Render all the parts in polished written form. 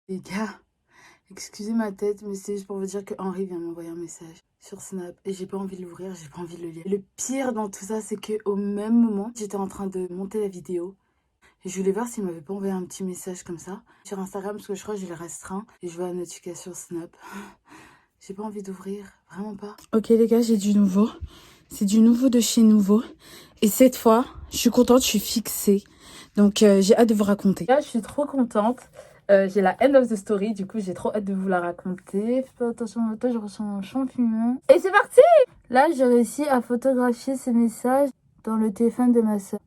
Les gars, excusez ma tête, mais c'est juste pour vous dire que Henri vient m'envoyer un message sur Snap et j'ai pas envie de l'ouvrir, j'ai pas envie de le lire. Et le pire dans tout ça, c'est que au même moment, j'étais en train de monter la vidéo et je voulais voir s'il m'avait pas envoyé un petit message comme ça sur Instagram parce que je crois que je l'ai restreint et je vois la notification Snap. J'ai pas envie d'ouvrir, vraiment pas. Ok les gars, j'ai du nouveau. C'est du nouveau de chez Nouveau. Et cette fois, je suis contente, je suis fixée. Donc j'ai hâte de vous raconter. Là, je suis trop contente. J'ai la end of the story, du coup j'ai trop hâte de vous la raconter. Faites pas attention à toi, je ressens un champignon. Et c'est parti! Là, j'ai réussi à photographier ces messages dans le téléphone de ma soeur.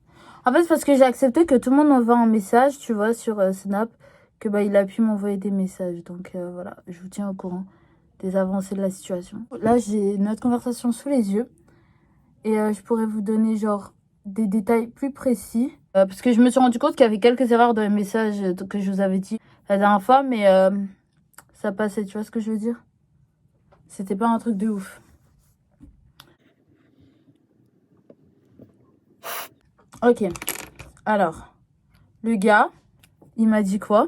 En fait, c'est parce que j'ai accepté que tout le monde m'envoie un message, tu vois, sur Snap, que bah il a pu m'envoyer des messages. Donc voilà, je vous tiens au courant des avancées de la situation. Là, j'ai notre conversation sous les yeux. Et je pourrais vous donner genre des détails plus précis. Parce que je me suis rendu compte qu'il y avait quelques erreurs dans les messages que je vous avais dit la dernière fois. Mais ça passait, tu vois ce que je veux dire? C'était pas un truc de ouf. Ok. Alors, le gars, il m'a dit quoi?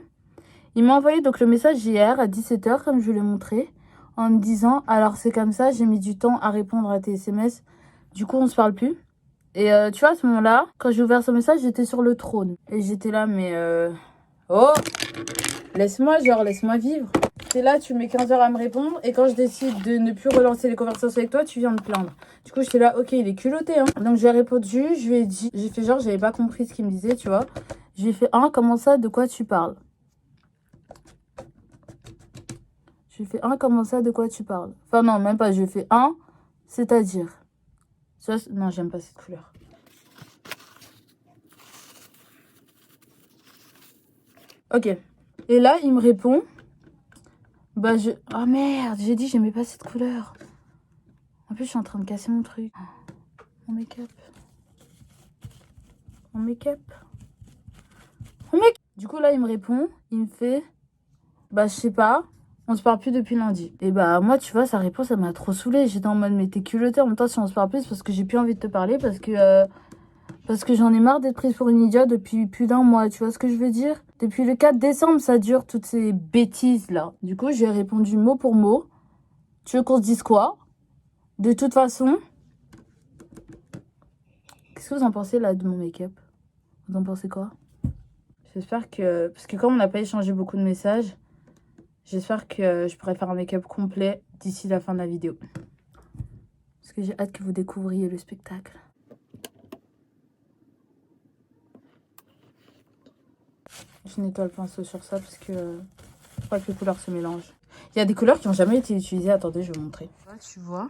Il m'a envoyé donc le message hier à 17h, comme je vous l'ai montré, en me disant, alors c'est comme ça, j'ai mis du temps à répondre à tes SMS. Du coup, on se parle plus. Et tu vois, à ce moment-là, quand j'ai ouvert son message, j'étais sur le trône. Et j'étais là, mais oh, laisse-moi, genre, laisse-moi vivre. T'es là, tu mets 15 heures à me répondre. Et quand je décide de ne plus relancer les conversations avec toi, tu viens de plaindre. Du coup, j'étais là, ok, il est culotté, hein. Donc, j'ai répondu, je lui ai dit, j'ai fait genre, j'avais pas compris ce qu'il me disait, tu vois. Je lui ai fait, comment ça, de quoi tu parles? Je lui ai fait, comment ça, de quoi tu parles? Enfin, non, même pas, je lui ai fait, c'est-à-dire. Ça, non, j'aime pas cette couleur. Ok. Et là, il me répond, bah, oh merde, j'ai dit, j'aimais pas cette couleur. En plus, je suis en train de casser mon truc. Mon make-up. Mon make-up. Mon make-up. Du coup, là, il me répond. Il me fait, bah, je sais pas. On se parle plus depuis lundi. Et bah, moi, tu vois, sa réponse, ça m'a trop saoulée. J'étais en mode, mais t'es culotté. En même temps, si on se parle plus, c'est parce que j'ai plus envie de te parler. Parce que j'en ai marre d'être prise pour une idiote depuis plus d'un mois. Tu vois ce que je veux dire? Depuis le 4 décembre, ça dure toutes ces bêtises-là. Du coup, j'ai répondu mot pour mot. Tu veux qu'on se dise quoi? De toute façon, qu'est-ce que vous en pensez là de mon make-up? Vous en pensez quoi? J'espère que... Parce que comme on n'a pas échangé beaucoup de messages, j'espère que je pourrai faire un make-up complet d'ici la fin de la vidéo. Parce que j'ai hâte que vous découvriez le spectacle. Je nettoie le pinceau sur ça parce que je crois que les couleurs se mélangent. Il y a des couleurs qui n'ont jamais été utilisées. Attendez, je vais vous montrer. Tu vois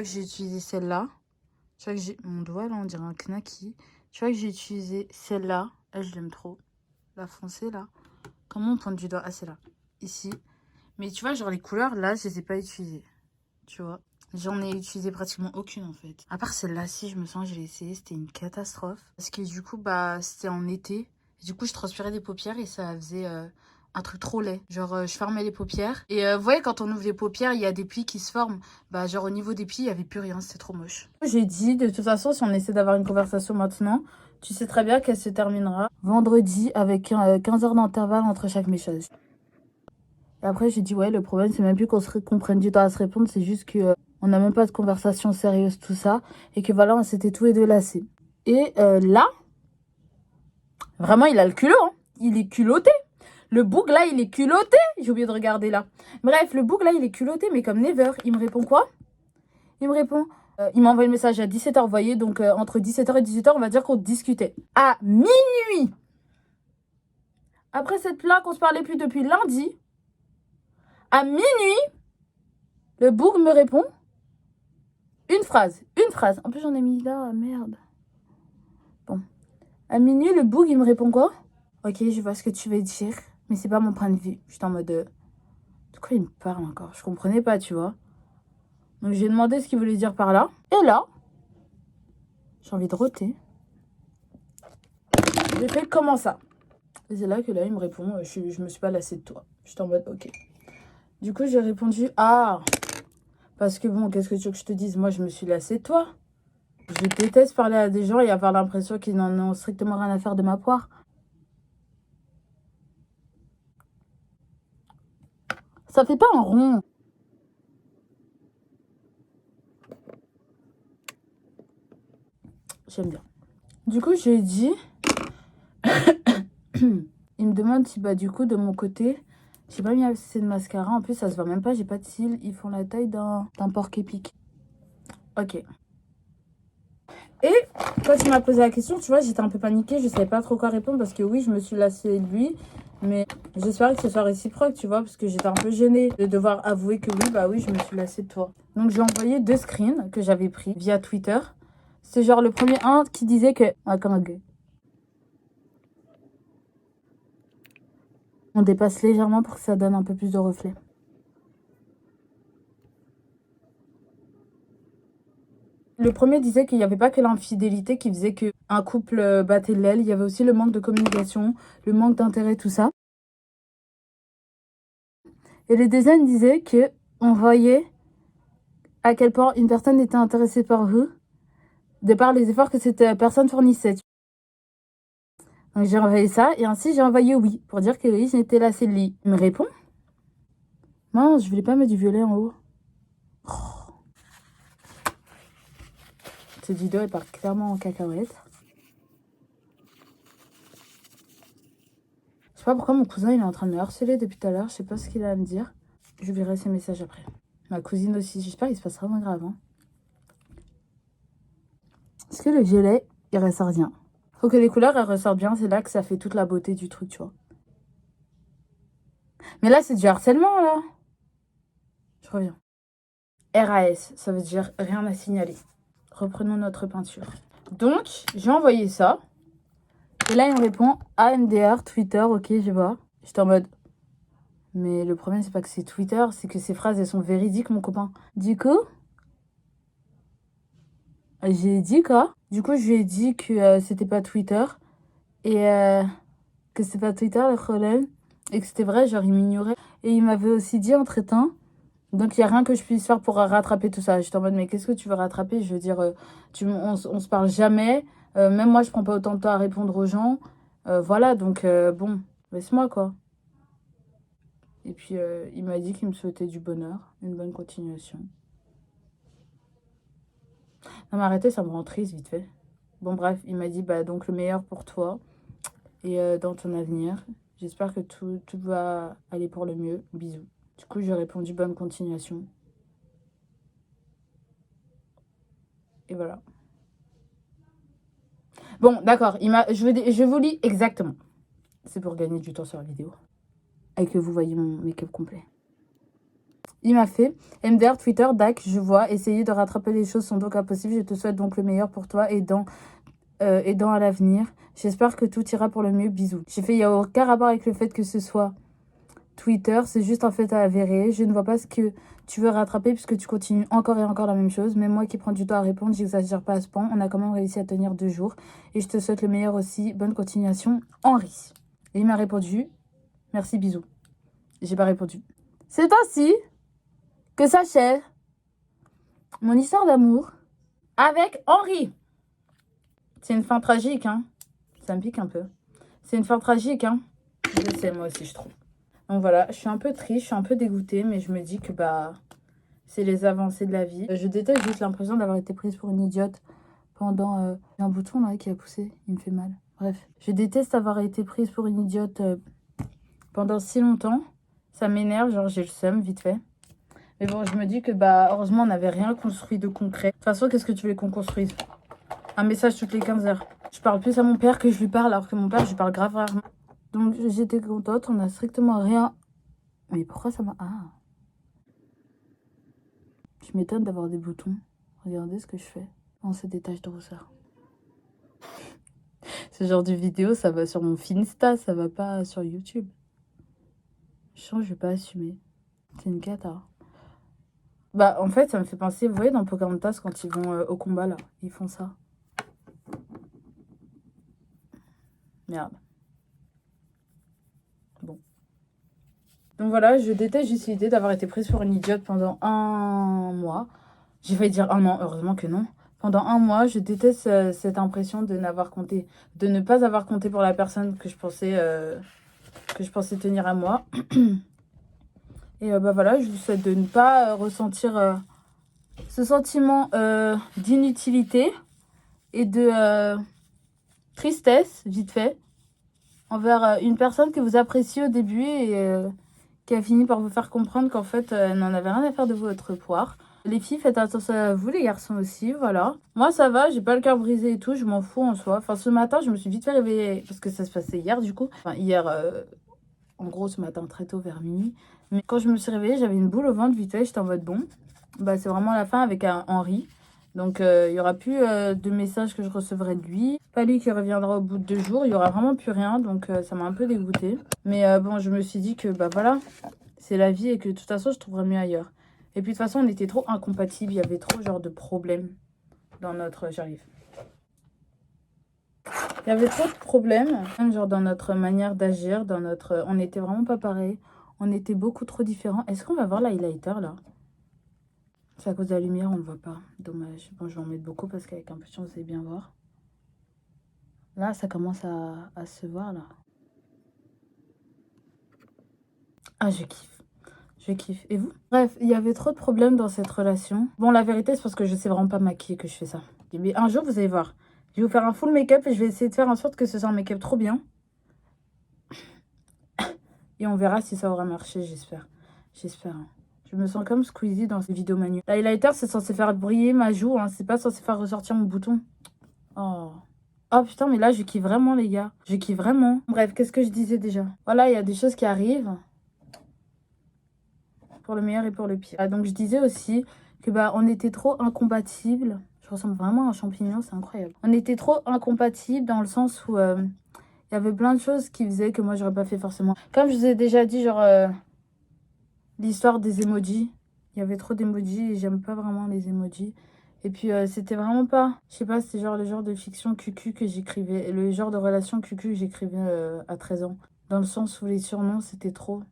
que j'ai utilisé celle-là. Tu vois que j'ai... Mon doigt, là, on dirait un knacky. Tu vois que j'ai utilisé celle-là. Elle, je l'aime trop. La foncée, là. Comment on pointe du doigt? Ah, c'est là. Ici. Mais tu vois, genre les couleurs, là, je les ai pas utilisées. Tu vois. J'en ai utilisé pratiquement aucune, en fait. À part celle-là, si je me sens, je l'ai essayé. C'était une catastrophe. Parce que du coup, bah, c'était en été. Et du coup, je transpirais des paupières et ça faisait un truc trop laid. Genre, je fermais les paupières. Et vous voyez, quand on ouvre les paupières, il y a des plis qui se forment. Bah, genre, au niveau des plis, il n'y avait plus rien. C'était trop moche. J'ai dit, de toute façon, si on essaie d'avoir une conversation maintenant, tu sais très bien qu'elle se terminera vendredi avec 15 heures d'intervalle entre chaque message. Et après, j'ai dit, ouais, le problème, c'est même plus qu'on prenne du temps à se répondre, c'est juste que on n'a même pas de conversation sérieuse, tout ça, et que voilà, on s'était tous les deux lassés. Et là, vraiment, il a le culot, hein. Il est culotté. Le boug, là, il est culotté. J'ai oublié de regarder, là. Bref, le boug, là, il est culotté, mais comme never. Il me répond quoi? Il me répond, il m'a envoyé le message à 17h, vous voyez, donc entre 17h et 18h, on va dire qu'on discutait. À minuit, après cette plaque, on se parlait plus depuis lundi, à minuit, le boug me répond une phrase. En plus, j'en ai mis là, merde. Bon. À minuit, le boug, il me répond quoi? Ok, je vois ce que tu veux dire, mais c'est pas mon point de vue. J'étais en mode, de quoi il me parle encore? Je comprenais pas, tu vois. Donc, j'ai demandé ce qu'il voulait dire par là. Et là, j'ai envie de roter. J'ai fait comment ça? Et c'est là que là, il me répond, je me suis pas lassée de toi. J'étais en mode, ok. Du coup, j'ai répondu, parce que bon, qu'est-ce que tu veux que je te dise? Moi, je me suis lassée de toi. Je déteste parler à des gens et avoir l'impression qu'ils n'en ont strictement rien à faire de ma poire. Ça fait pas un rond. J'aime bien. Du coup, je lui ai dit... Il me demande si, bah, du coup, de mon côté, j'ai pas mis assez de mascara. En plus, ça se voit même pas, j'ai pas de cils. Ils font la taille d'un porc épic. Ok. Et quand il m'a posé la question, tu vois, j'étais un peu paniquée. Je savais pas trop quoi répondre parce que oui, je me suis lassée de lui. Mais j'espère que ce soit réciproque, tu vois, parce que j'étais un peu gênée de devoir avouer que oui, bah oui, je me suis lassée de toi. Donc, j'ai envoyé 2 screens que j'avais pris via Twitter. C'est genre le premier un qui disait que... Ah, comme un gay. On dépasse légèrement pour que ça donne un peu plus de reflet. Le premier disait qu'il n'y avait pas que l'infidélité qui faisait qu'un couple battait de l'aile. Il y avait aussi le manque de communication, le manque d'intérêt, tout ça. Et le deuxième disait qu'on voyait à quel point une personne était intéressée par eux, de par les efforts que cette personne fournissait. Donc j'ai envoyé ça, et ainsi j'ai envoyé oui, pour dire que oui, j'étais lassée de lui. Il me répond. Non, je voulais pas mettre du violet en haut. Oh. Cette vidéo, elle part clairement en cacahuète. Je sais pas pourquoi mon cousin, il est en train de me harceler depuis tout à l'heure. Je sais pas ce qu'il a à me dire. Je verrai ses messages après. Ma cousine aussi. J'espère qu'il se passe rien de grave. Hein. Est-ce que le violet, il ressort bien? Faut que les couleurs, elles ressortent bien. C'est là que ça fait toute la beauté du truc, tu vois. Mais là, c'est du harcèlement, là. Je reviens. RAS, ça veut dire rien à signaler. Reprenons notre peinture. Donc, j'ai envoyé ça. Et là, il me répond AMDR, Twitter, ok, je vois. J'étais en mode... Mais le problème, c'est pas que c'est Twitter, c'est que ces phrases, elles sont véridiques, mon copain. Du coup, j'ai dit quoi? Du coup, je lui ai dit que c'était pas Twitter. Et que c'était pas Twitter le problème. Et que c'était vrai, genre, il m'ignorait. Et il m'avait aussi dit entre-temps. Donc, il n'y a rien que je puisse faire pour rattraper tout ça. J'étais en mode, mais qu'est-ce que tu veux rattraper? Je veux dire, on se parle jamais. Même moi, je prends pas autant de temps à répondre aux gens. Voilà, donc bon, laisse-moi, quoi. Et puis, il m'a dit qu'il me souhaitait du bonheur, une bonne continuation. Non, mais arrêtez, ça me rend triste, vite fait. Bon, bref, il m'a dit, bah, donc le meilleur pour toi et dans ton avenir. J'espère que tout va aller pour le mieux. Bisous. Du coup, j'ai répondu bonne continuation. Et voilà. Bon, d'accord, je vous lis exactement. C'est pour gagner du temps sur la vidéo. Et que vous voyez mon make-up complet. Il m'a fait MDR, Twitter, DAC, je vois. Essayer de rattraper les choses sont donc impossibles. Je te souhaite donc le meilleur pour toi et dans à l'avenir. J'espère que tout ira pour le mieux. Bisous. J'ai fait, il n'y a aucun rapport avec le fait que ce soit Twitter. C'est juste un fait à avérer. Je ne vois pas ce que tu veux rattraper puisque tu continues encore et encore la même chose. Même moi qui prends du temps à répondre, j'exagère pas à ce point. On a quand même réussi à tenir 2 jours. Et je te souhaite le meilleur aussi. Bonne continuation, Henri. Et il m'a répondu, merci, bisous. J'ai pas répondu. C'est ainsi que s'achève mon histoire d'amour avec Henri. C'est une fin tragique, hein. Ça me pique un peu. C'est une fin tragique, hein. Je sais, moi aussi, je trouve. Donc voilà, je suis un peu triste, je suis un peu dégoûtée, mais je me dis que bah c'est les avancées de la vie. Je déteste juste l'impression d'avoir été prise pour une idiote pendant... un bouton là qui a poussé, il me fait mal. Bref, je déteste avoir été prise pour une idiote pendant si longtemps. Ça m'énerve, genre j'ai le seum, vite fait. Mais bon, je me dis que bah heureusement on n'avait rien construit de concret. De toute façon, qu'est-ce que tu voulais qu'on construise? Un message toutes les 15 heures. Je parle plus à mon père que je lui parle, alors que mon père, je lui parle grave rarement. Donc j'étais contente, on n'a strictement rien... Mais pourquoi ça m'a... Ah. Je m'étonne d'avoir des boutons. Regardez ce que je fais. On se détache de rousseur. Ce genre de vidéo, ça va sur mon Finsta, ça va pas sur YouTube. Je sens que je vais pas assumer. C'est une cata. Bah, en fait, ça me fait penser, vous voyez, dans Pocahontas, quand ils vont au combat, là, ils font ça. Merde. Bon. Donc voilà, je déteste juste l'idée d'avoir été prise pour une idiote pendant 1 mois. J'ai failli dire 1 an, heureusement que non. Pendant 1 mois, je déteste cette impression de ne pas avoir compté pour la personne que je pensais tenir à moi. Et bah voilà, je vous souhaite de ne pas ressentir ce sentiment d'inutilité et de tristesse, vite fait, envers une personne que vous appréciez au début et qui a fini par vous faire comprendre qu'en fait, elle n'en avait rien à faire de votre poire. Les filles, faites attention à vous, les garçons aussi, voilà. Moi, ça va, j'ai pas le cœur brisé et tout, je m'en fous en soi. Enfin, ce matin, je me suis vite fait réveiller, parce que ça se passait hier, du coup. Enfin, hier, en gros, ce matin, très tôt, vers minuit. Mais quand je me suis réveillée, j'avais une boule au ventre, vite fait, j'étais en mode bon. Bah, c'est vraiment la fin avec un Henri. Donc, il y aura plus de messages que je recevrai de lui. Pas lui qui reviendra au bout de 2 jours. Il y aura vraiment plus rien. Donc, ça m'a un peu dégoûtée. Mais bon, je me suis dit que, bah voilà, c'est la vie et que de toute façon, je trouverais mieux ailleurs. Et puis, de toute façon, on était trop incompatibles. Il y avait trop, genre, de problèmes dans notre... J'arrive. Il y avait trop de problèmes, genre, dans notre manière d'agir, dans notre... On n'était vraiment pas pareil. On était beaucoup trop différents. Est-ce qu'on va voir l'highlighter, là? C'est à cause de la lumière, on ne le voit pas. Dommage. Bon, je vais en mettre beaucoup parce qu'avec un peu de chance, vous allez bien voir. Là, ça commence à se voir, là. Ah, je kiffe. Je kiffe. Et vous? Bref, il y avait trop de problèmes dans cette relation. Bon, la vérité, c'est parce que je sais vraiment pas maquiller que je fais ça. Mais un jour, vous allez voir. Je vais vous faire un full make-up et je vais essayer de faire en sorte que ce soit un make-up trop bien. Et on verra si ça aura marché, j'espère. J'espère. Hein. Je me sens comme Squeezie dans ces vidéos manuelles. L'highlighter, c'est censé faire briller ma joue. Hein. C'est pas censé faire ressortir mon bouton. Oh. Oh putain, mais là, je kiffe vraiment, les gars. Je kiffe vraiment. Bref, qu'est-ce que je disais déjà? Voilà, il y a des choses qui arrivent. Pour le meilleur et pour le pire. Ah, donc, je disais aussi que bah on était trop incompatibles. Je ressemble vraiment à un champignon, c'est incroyable. On était trop incompatibles dans le sens où il y avait plein de choses qui faisaient que moi, j'aurais pas fait forcément. Comme je vous ai déjà dit, genre, l'histoire des emojis. Il y avait trop d'emojis et j'aime pas vraiment les emojis. Et puis, c'était vraiment pas... Je sais pas, c'était genre le genre de fiction cucu que j'écrivais. Le genre de relation cucu que j'écrivais à 13 ans. Dans le sens où les surnoms, c'était trop.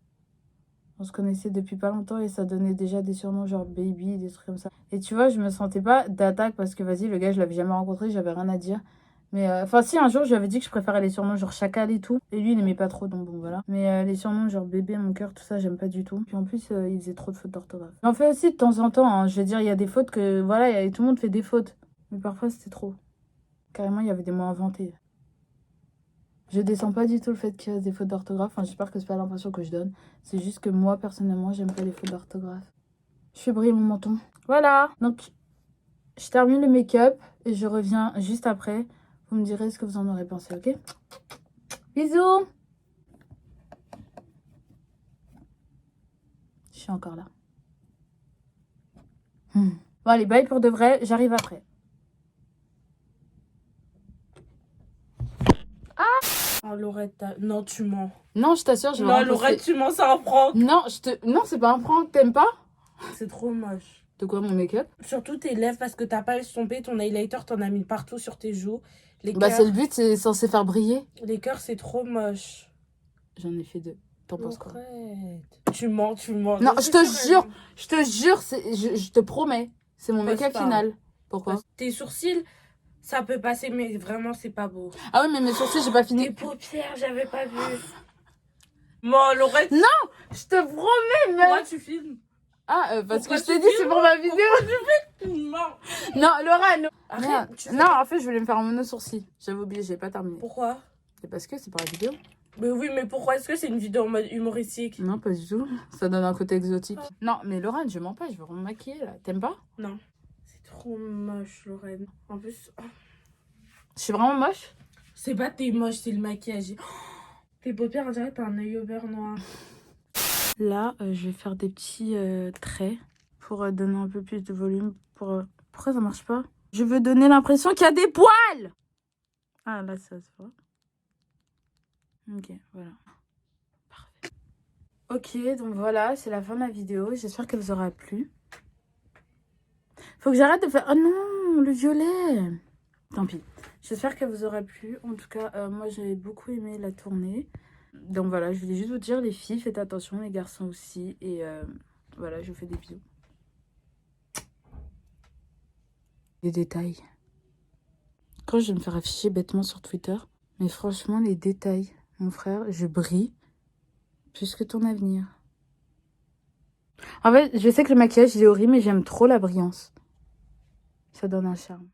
On se connaissait depuis pas longtemps et ça donnait déjà des surnoms genre baby, des trucs comme ça. Et tu vois, je me sentais pas d'attaque parce que vas-y, le gars, je l'avais jamais rencontré, j'avais rien à dire. Mais enfin, si un jour, je lui avais dit que je préférais les surnoms genre chacal et tout. Et lui, il aimait pas trop, donc bon, voilà. Mais les surnoms genre bébé, mon cœur, tout ça, j'aime pas du tout. Puis en plus, il faisait trop de fautes d'orthographe. J'en fais aussi de temps en temps, hein. Je veux dire, il y a des fautes que, voilà, tout le monde fait des fautes. Mais parfois, c'était trop. Carrément, il y avait des mots inventés. Je descends pas du tout le fait qu'il y ait des fautes d'orthographe. Enfin, j'espère que c'est pas l'impression que je donne. C'est juste que moi, personnellement, j'aime pas les fautes d'orthographe. Je fais briller mon menton. Voilà. Donc, je termine le make-up et je reviens juste après. Vous me direz ce que vous en aurez pensé, ok? Bisous. Je suis encore là. Bon, allez, bye pour de vrai. J'arrive après. Oh, Laurette, non, tu mens. Non, je t'assure, je vais Non, Laurette, tu mens, c'est un prank. Non, non, c'est pas un prank. T'aimes pas? C'est trop moche. De quoi, mon make-up? Surtout tes lèvres, parce que t'as pas estompé ton highlighter, t'en as mis partout sur tes joues. Les Bah, cœurs, c'est le but, c'est censé faire briller. les cœurs, c'est trop moche. J'en ai fait 2. T'en penses quoi? Laurette. Tu mens, tu mens. Non, Non, je c'est te sûr, jure, je te jure, je te promets. C'est mon Passe make-up pas. final. Pourquoi? Tes sourcils, ça peut passer, mais vraiment, c'est pas beau. Ah oui, mais mes sourcils, j'ai pas Tes fini. paupières, j'avais pas vu. Bon, Laurette. Non, je te promets, mais... Pourquoi tu filmes? Ah, parce Pourquoi que je t'ai tu dit, c'est filmes? pour ma vidéo. Tu mens. Non, Laura, non. Arrête, Merde. tu fais- Non, en fait, je voulais me faire un mono sourcil. J'avais oublié, j'ai pas terminé. Pourquoi? C'est parce que c'est pour la vidéo. Mais oui, mais pourquoi est-ce que c'est une vidéo en mode humoristique? Non, pas du tout. Ça donne un côté exotique. Non, mais Laura, je mens pas, je veux me maquiller là. T'aimes pas? Non. C'est trop moche, Lorraine. En plus, Je suis vraiment moche? c'est pas t'es moche, c'est le maquillage. Tes paupières, on dirait que t'as un œil au beurre noir. Là, je vais faire des petits traits pour donner un peu plus de volume. Pourquoi ça marche pas? Je veux donner l'impression qu'il y a des poils! Ah, là, ça se voit. Ok, voilà. Parfait. Ok, donc voilà, c'est la fin de la vidéo. J'espère qu'elle vous aura plu. Faut que j'arrête de faire... Oh non, le violet! Tant pis. J'espère qu'elle vous aura plu. En tout cas, moi, j'avais beaucoup aimé la tournée. Donc voilà, je voulais juste vous dire, les filles, faites attention, les garçons aussi. Et voilà, je vous fais des bisous. Les détails. Quand je vais me faire afficher bêtement sur Twitter, mais franchement, les détails, mon frère, je brille plus que ton avenir. En fait, je sais que le maquillage, il est horrible, mais j'aime trop la brillance. Ça donne un charme.